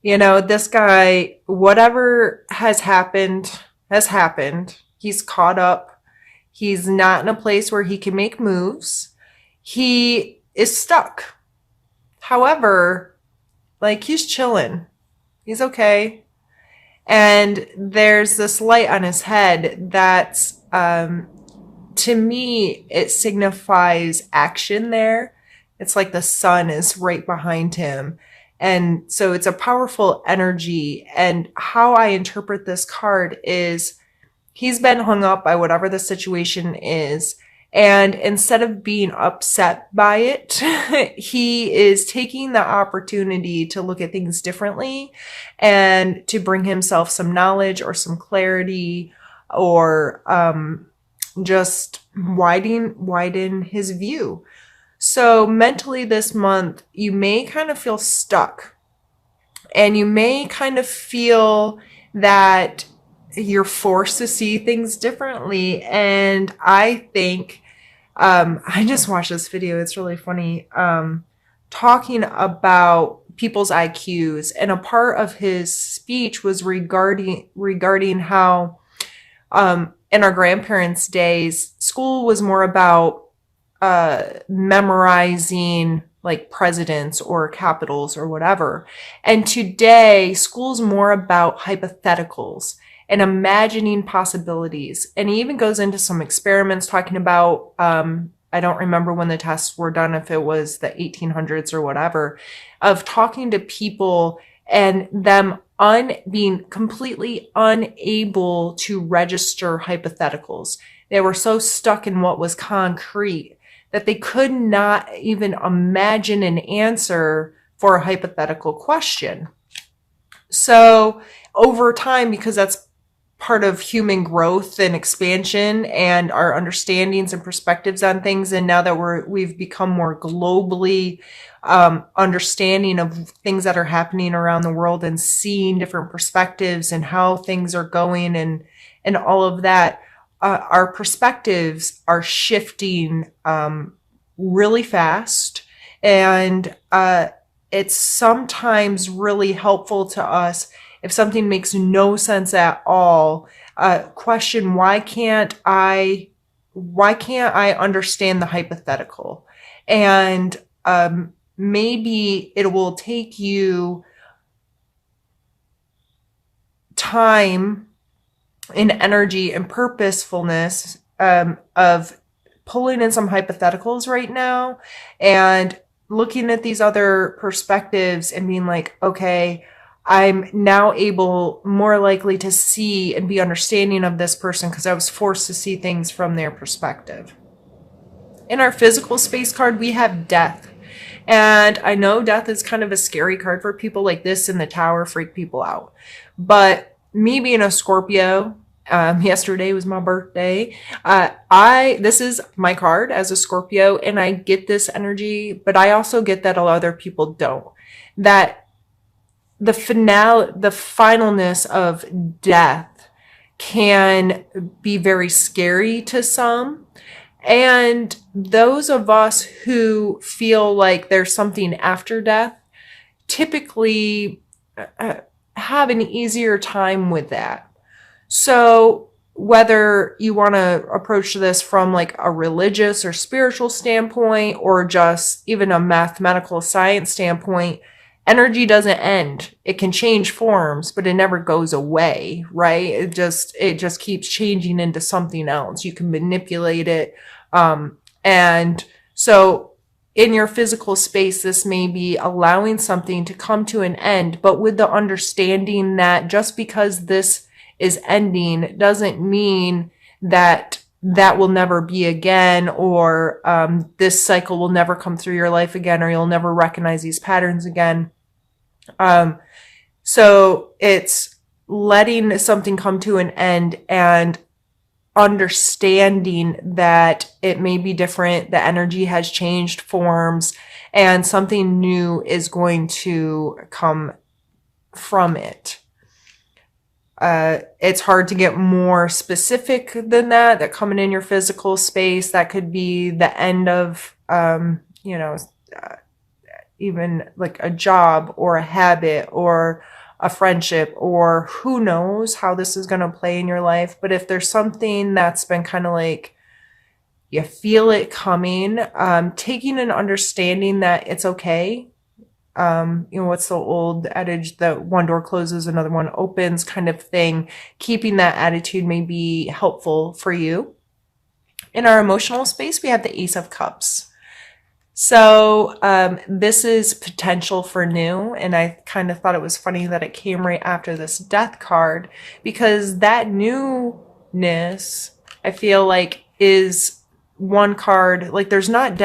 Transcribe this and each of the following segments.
You know, this guy, whatever has happened. He's caught up. He's not in a place where he can make moves. He is stuck. However, like he's chilling. He's okay. And there's this light on his head that's, to me, it signifies action there. It's like the sun is right behind him. And so it's a powerful energy. And how I interpret this card is he's been hung up by whatever the situation is. And instead of being upset by it, he is taking the opportunity to look at things differently and to bring himself some knowledge or some clarity or just widen his view. So mentally this month, you may kind of feel stuck and you may kind of feel that you're forced to see things differently. And I think, I just watched this video. It's really funny. Talking about people's IQs, and a part of his speech was regarding how, in our grandparents' days, school was more about memorizing like presidents or capitals or whatever. And today, school's more about hypotheticals and imagining possibilities. And he even goes into some experiments talking about, I don't remember when the tests were done, if it was the 1800s or whatever, of talking to people and them being completely unable to register hypotheticals. They were so stuck in what was concrete that they could not even imagine an answer for a hypothetical question. So over time, because that's part of human growth and expansion and our understandings and perspectives on things, and now that we've become more globally understanding of things that are happening around the world and seeing different perspectives and how things are going and all of that, our perspectives are shifting really fast, and it's sometimes really helpful to us if something makes no sense at all. Question, why can't I understand the hypothetical? And maybe it will take you time and energy and purposefulness of pulling in some hypotheticals right now and looking at these other perspectives and being like, okay, I'm now able, more likely to see and be understanding of this person because I was forced to see things from their perspective. In our physical space card, we have death. And I know death is kind of a scary card for people, like this in the tower freak people out. But me being a Scorpio, yesterday was my birthday. This is my card as a Scorpio, and I get this energy, but I also get that a lot of other people don't. That the finalness of death can be very scary to some. And those of us who feel like there's something after death typically have an easier time with that. So whether you want to approach this from like a religious or spiritual standpoint or just even a mathematical science standpoint, energy doesn't end. It can change forms, but it never goes away, right? It just keeps changing into something else. You can manipulate it. And so in your physical space, this may be allowing something to come to an end, but with the understanding that just because this is ending doesn't mean that that will never be again, or this cycle will never come through your life again, or you'll never recognize these patterns again. So it's letting something come to an end and understanding that it may be different, the energy has changed forms, and something new is going to come from it. It's hard to get more specific than that coming in your physical space, that could be the end of, even like a job or a habit or a friendship, or who knows how this is going to play in your life. But if there's something that's been kind of like, you feel it coming, taking an understanding that it's okay. What's the old adage that one door closes, another one opens kind of thing. Keeping that attitude may be helpful for you. In our emotional space, we have the Ace of Cups. So this is potential for new, and I kind of thought it was funny that it came right after this Death card, because that newness, I feel like, is one card, like there's not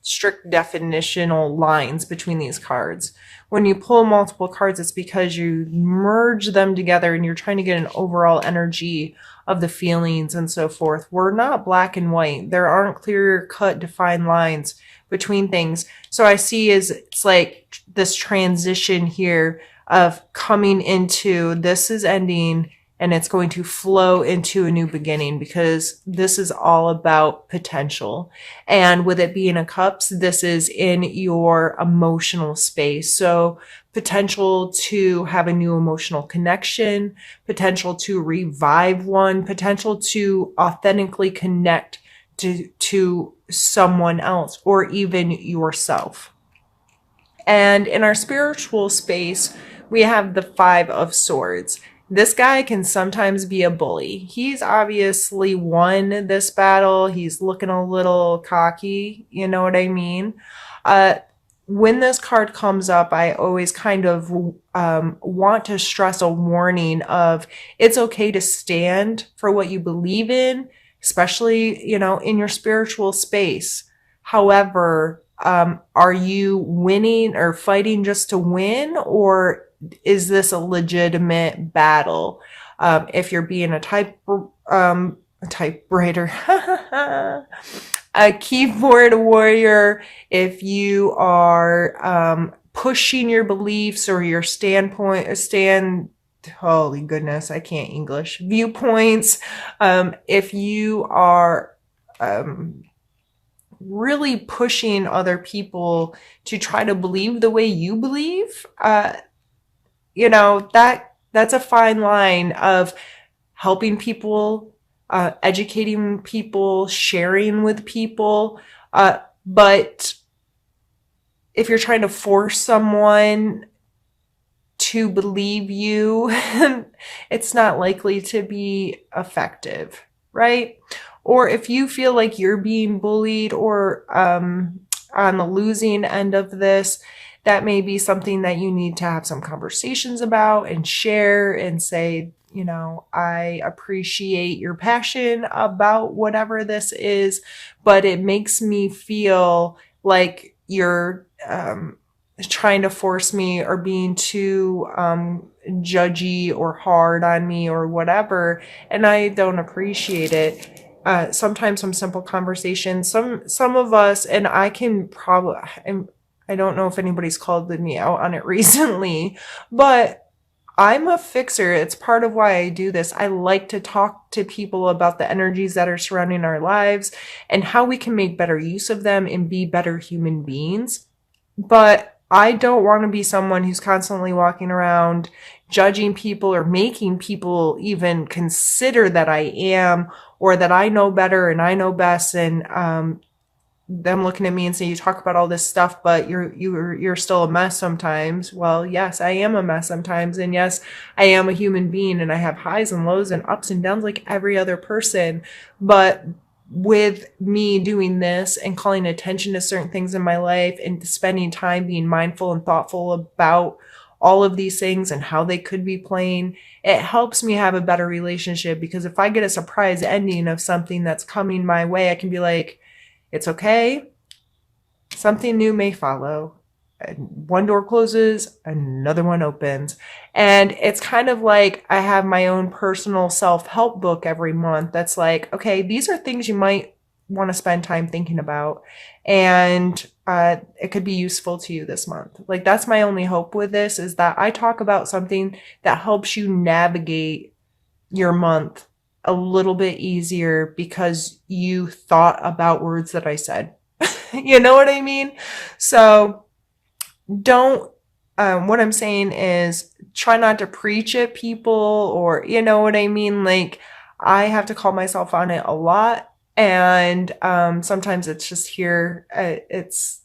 strict definitional lines between these cards. When you pull multiple cards, it's because you merge them together and you're trying to get an overall energy of the feelings and so forth. We're not black and white. There aren't clear cut defined lines between things. So I see is it's like this transition here of coming into, this is ending and it's going to flow into a new beginning, because this is all about potential. And with it being a cups, this is in your emotional space. So potential to have a new emotional connection, potential to revive one, potential to authentically connect to someone else or even yourself. And in our spiritual space, we have the Five of Swords. This guy can sometimes be a bully. He's obviously won this battle. He's looking a little cocky, you know what I mean? When this card comes up, I always kind of want to stress a warning of, it's okay to stand for what you believe in, especially, in your spiritual space. However, are you winning or fighting just to win, or is this a legitimate battle? If you're being a typewriter, a keyboard warrior, if you are pushing your beliefs or your holy goodness, I can't English, viewpoints, if you are really pushing other people to try to believe the way you believe, that's a fine line of helping people, educating people, sharing with people. But if you're trying to force someone to believe you, it's not likely to be effective, right? Or if you feel like you're being bullied or on the losing end of this, that may be something that you need to have some conversations about and share and say, I appreciate your passion about whatever this is, but it makes me feel like you're trying to force me or being too judgy or hard on me or whatever, and I don't appreciate it. Sometimes some simple conversations, some of us, and I can probably, I don't know if anybody's called me out on it recently, but I'm a fixer. It's part of why I do this. I like to talk to people about the energies that are surrounding our lives and how we can make better use of them and be better human beings. But I don't want to be someone who's constantly walking around judging people or making people even consider that I am, or that I know better and I know best, and them looking at me and saying, you talk about all this stuff, but you're still a mess sometimes. Well, yes, I am a mess sometimes. And yes, I am a human being and I have highs and lows and ups and downs like every other person. But with me doing this and calling attention to certain things in my life and spending time being mindful and thoughtful about all of these things and how they could be playing, it helps me have a better relationship. Because if I get a surprise ending of something that's coming my way, I can be like, it's okay. Something new may follow. One door closes, another one opens. And it's kind of like I have my own personal self-help book every month that's like, okay, these are things you might want to spend time thinking about. And it could be useful to you this month. Like, that's my only hope with this, is that I talk about something that helps you navigate your month a little bit easier because you thought about words that I said. You know what I mean? So don't, what I'm saying is try not to preach at people, or, you know what I mean? Like, I have to call myself on it a lot. And sometimes it's just here. It's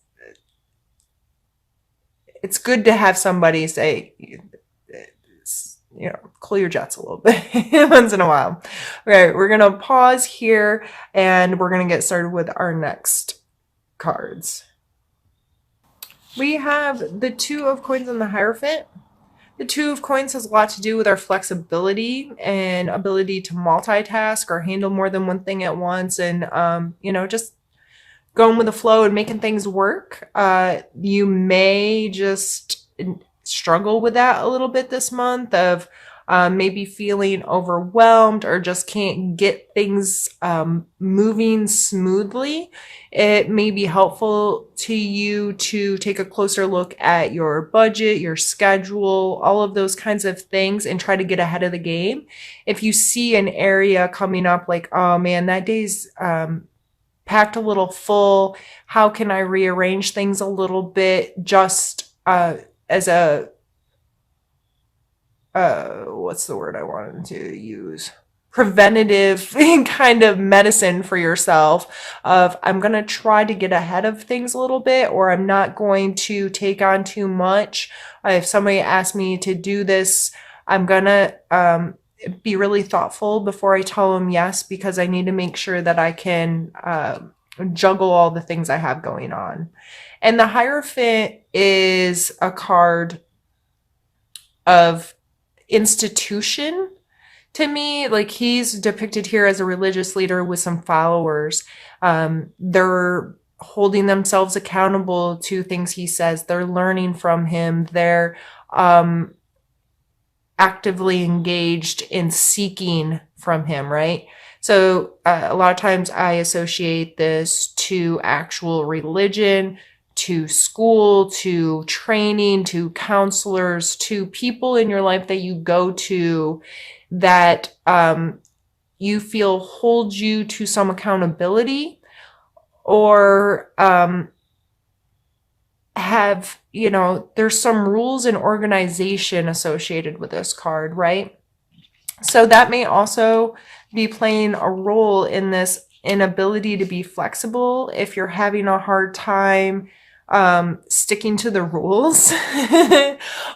good to have somebody say, cool your jets a little bit once in a while. All right, we're going to pause here and we're going to get started with our next cards. We have the Two of Coins and the Hierophant. The Two of Coins has a lot to do with our flexibility and ability to multitask or handle more than one thing at once, and just going with the flow and making things work. You may just struggle with that a little bit this month, of maybe feeling overwhelmed or just can't get things moving smoothly. It may be helpful to you to take a closer look at your budget, your schedule, all of those kinds of things, and try to get ahead of the game. If you see an area coming up like, oh man, that day's packed a little full, how can I rearrange things a little bit, just as a what's the word I wanted to use? Preventative kind of medicine for yourself, of I'm going to try to get ahead of things a little bit, or I'm not going to take on too much. If somebody asks me to do this, I'm going to be really thoughtful before I tell them yes, because I need to make sure that I can juggle all the things I have going on. And the Hierophant is a card of institution to me. Like, he's depicted here as a religious leader with some followers. They're holding themselves accountable to things he says. They're learning from him. They're actively engaged in seeking from him, right? So a lot of times I associate this to actual religion, to school, to training, to counselors, to people in your life that you go to that you feel hold you to some accountability, or have, there's some rules and organization associated with this card, right? So that may also be playing a role in this inability to be flexible if you're having a hard time sticking to the rules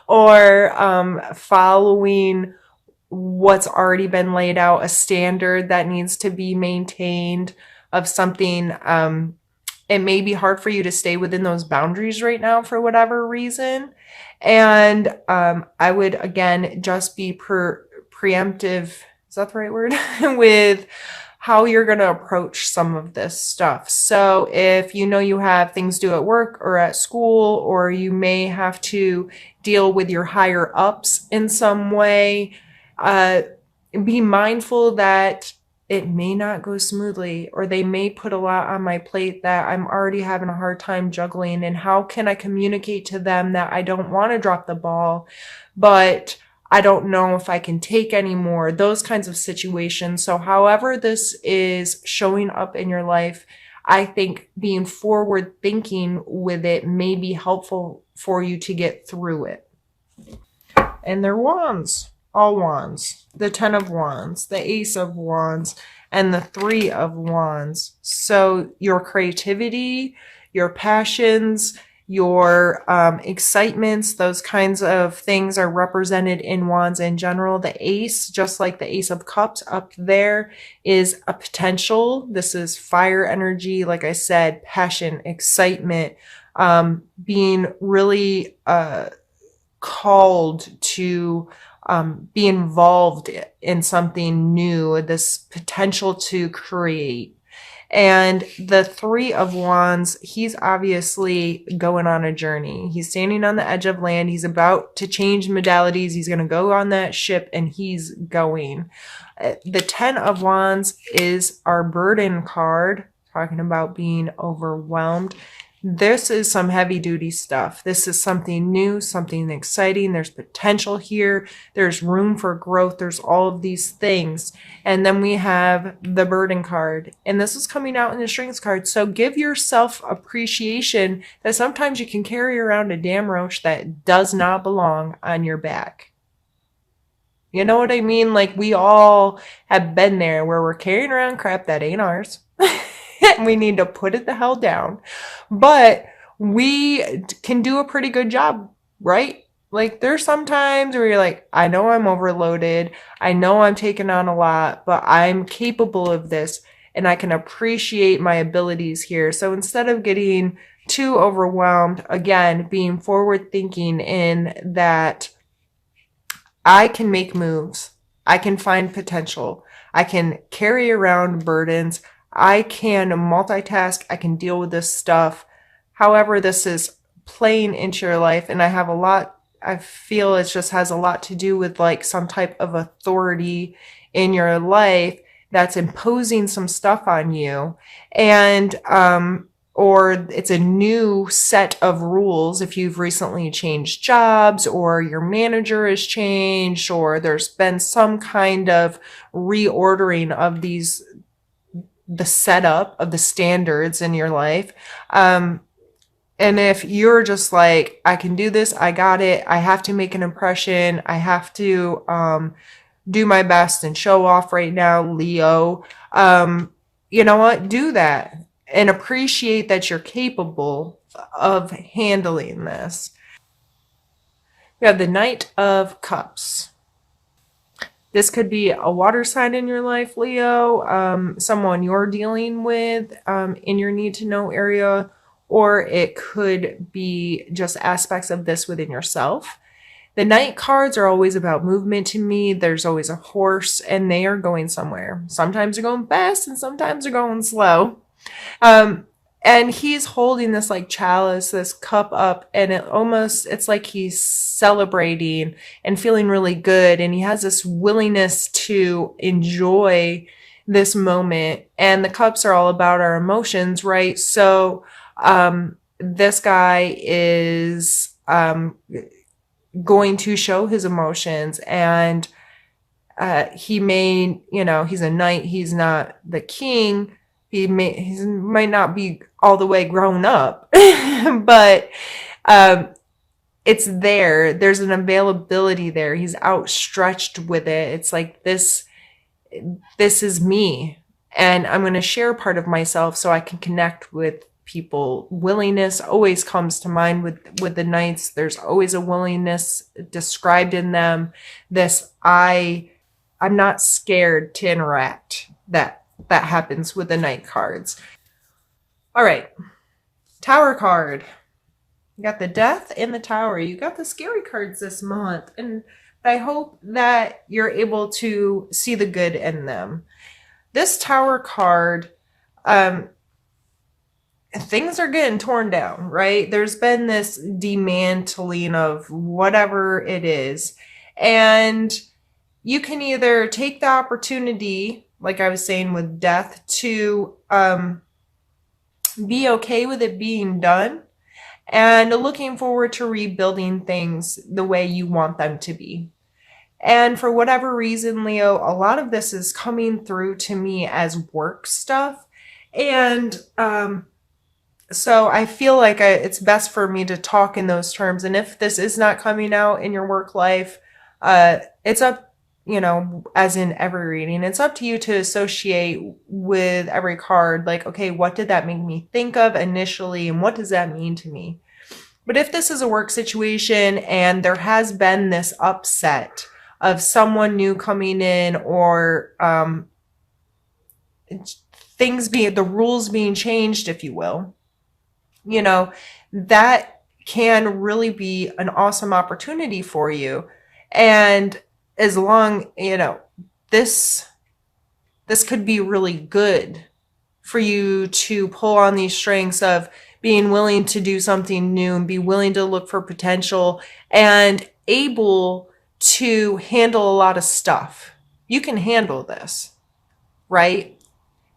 or following what's already been laid out, a standard that needs to be maintained of something. It may be hard for you to stay within those boundaries right now for whatever reason. And I would, again, just be preemptive, is that the right word? With how you're going to approach some of this stuff. So if you have things due at work or at school, or you may have to deal with your higher ups in some way, be mindful that it may not go smoothly, or they may put a lot on my plate that I'm already having a hard time juggling. And how can I communicate to them that I don't want to drop the ball, but I don't know if I can take any more, those kinds of situations. So however this is showing up in your life, I think being forward thinking with it may be helpful for you to get through it. And they're wands, all wands, the 10 of wands, the ace of wands, and the 3 of wands. So your creativity, your passions, your excitements, those kinds of things are represented in wands in general. The ace, just like the ace of cups up there, is a potential. This is fire energy, like I said, passion, excitement, being really called to be involved in something new, this potential to create. And the 3 of wands, he's obviously going on a journey. He's standing on the edge of land. He's about to change modalities. He's going to go on that ship, and he's going. The 10 of wands is our burden card, talking about being overwhelmed. This is some heavy duty stuff. This is something new, something exciting. There's potential here. There's room for growth. There's all of these things. And then we have the burden card. And this is coming out in the strings card. So give yourself appreciation that sometimes you can carry around a damn roach that does not belong on your back. You know what I mean? Like, we all have been there where we're carrying around crap that ain't ours. And we need to put it the hell down. But we can do a pretty good job, right? Like, there's some times where you're like, I know I'm overloaded. I know I'm taking on a lot, but I'm capable of this and I can appreciate my abilities here. So instead of getting too overwhelmed, again, being forward thinking in that I can make moves. I can find potential. I can carry around burdens. I can multitask. I can deal with this stuff. However, this is playing into your life. And I feel it just has a lot to do with like some type of authority in your life that's imposing some stuff on you. And, or it's a new set of rules if you've recently changed jobs or your manager has changed or there's been some kind of reordering of the setup of the standards in your life. And if you're just like, I can do this, I got it, I have to make an impression, I have to do my best and show off right now, Leo, you know what? Do that and appreciate that you're capable of handling this. We have the Knight of Cups. This could be a water sign in your life, Leo, someone you're dealing with in your need to know area, or it could be just aspects of this within yourself. The Knight cards are always about movement to me. There's always a horse and they are going somewhere. Sometimes they're going fast and sometimes they're going slow. And he's holding this like chalice, this cup up, and it's like he's celebrating and feeling really good. And he has this willingness to enjoy this moment. And the cups are all about our emotions, right? So, this guy is, going to show his emotions and, he he's a knight. He's not the king. He might not be all the way grown up, but it's there. There's an availability there. He's outstretched with it. It's like this is me, and I'm going to share part of myself so I can connect with people. Willingness always comes to mind with the knights. There's always a willingness described in them. I'm not scared to interact. That happens with the Knight cards. All right. Tower card. You got the Death and the Tower. You got the scary cards this month. And I hope that you're able to see the good in them. This Tower card, things are getting torn down, right? There's been this dismantling of whatever it is. And you can either take the opportunity, like I was saying with Death, to be okay with it being done and looking forward to rebuilding things the way you want them to be. And for whatever reason, Leo, a lot of this is coming through to me as work stuff. And so I feel like it's best for me to talk in those terms. And if this is not coming out in your work life, it's up, as in every reading, it's up to you to associate with every card. Like, okay, what did that make me think of initially? And what does that mean to me? But if this is a work situation and there has been this upset of someone new coming in or the rules being changed, if you will, that can really be an awesome opportunity for you. And as long, this could be really good for you to pull on these strengths of being willing to do something new and be willing to look for potential and able to handle a lot of stuff. You can handle this, right?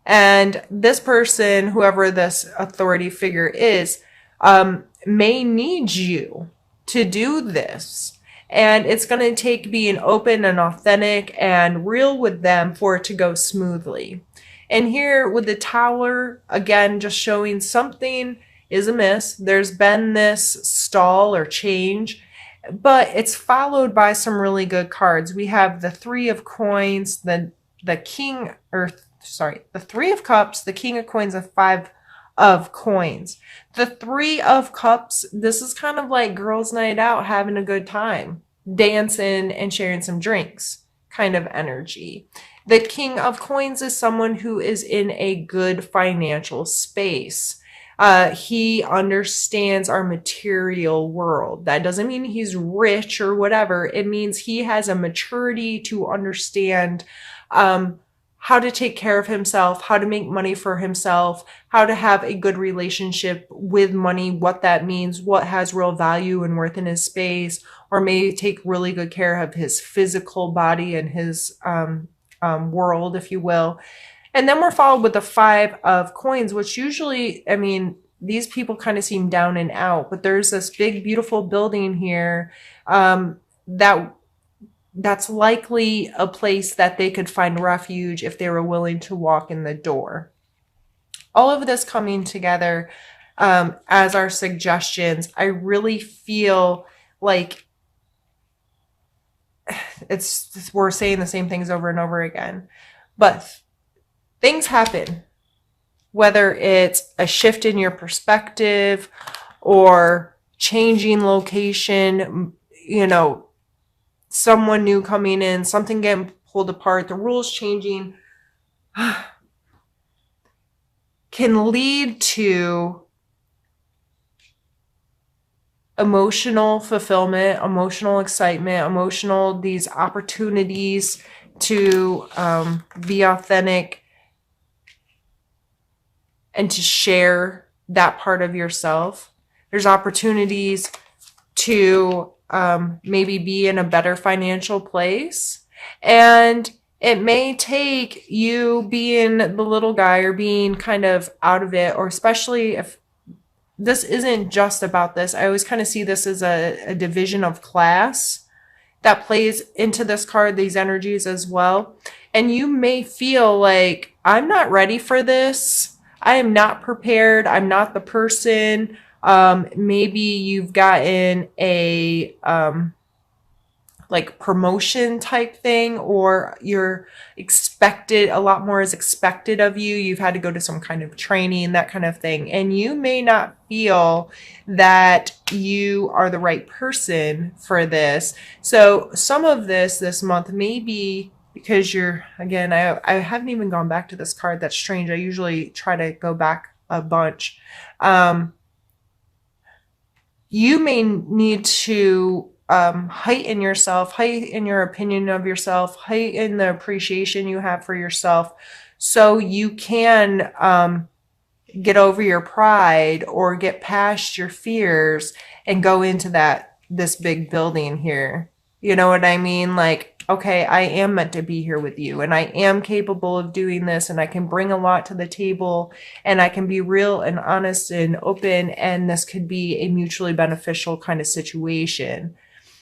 And this person, whoever this authority figure is, may need you to do this. And it's going to take being open and authentic and real with them for it to go smoothly. And here with the Tower, again, just showing something is amiss. There's been this stall or change, but it's followed by some really good cards. We have the Three of Coins, the King, or sorry, the Three of Cups, the King of Coins, and Five of Coins. The Three of Cups, this is kind of like girls' night out, having a good time, dancing and sharing some drinks kind of energy. The King of Coins is someone who is in a good financial space. He understands our material world. That doesn't mean he's rich or whatever. It means he has a maturity to understand how to take care of himself, how to make money for himself, how to have a good relationship with money, what that means, what has real value and worth in his space, or may take really good care of his physical body and his world, if you will. And then we're followed with the Five of Coins, which usually, I mean, these people kind of seem down and out, but there's this big, beautiful building here that's likely a place that they could find refuge if they were willing to walk in the door. All of this coming together as our suggestions, I really feel like we're saying the same things over and over again, but things happen, whether it's a shift in your perspective or changing location, someone new coming in, something getting pulled apart, the rules changing can lead to emotional fulfillment, emotional excitement, these opportunities to be authentic and to share that part of yourself. There's opportunities to maybe be in a better financial place. And it may take you being the little guy or being kind of out of it, or especially if this isn't just about this. I always kind of see this as a division of class that plays into this card, these energies as well. And you may feel like, I'm not ready for this. I am not prepared. I'm not the person. Maybe you've gotten a like promotion type thing, or you're expected, a lot more is expected of you. You've had to go to some kind of training, that kind of thing. And you may not feel that you are the right person for this. So some of this month may be because you're, again, I haven't even gone back to this card. That's strange. I usually try to go back a bunch. You may need to heighten yourself, heighten your opinion of yourself, heighten the appreciation you have for yourself, so you can get over your pride or get past your fears and go into this big building here. You know what I mean? Like, okay, I am meant to be here with you, and I am capable of doing this, and I can bring a lot to the table, and I can be real and honest and open, and this could be a mutually beneficial kind of situation.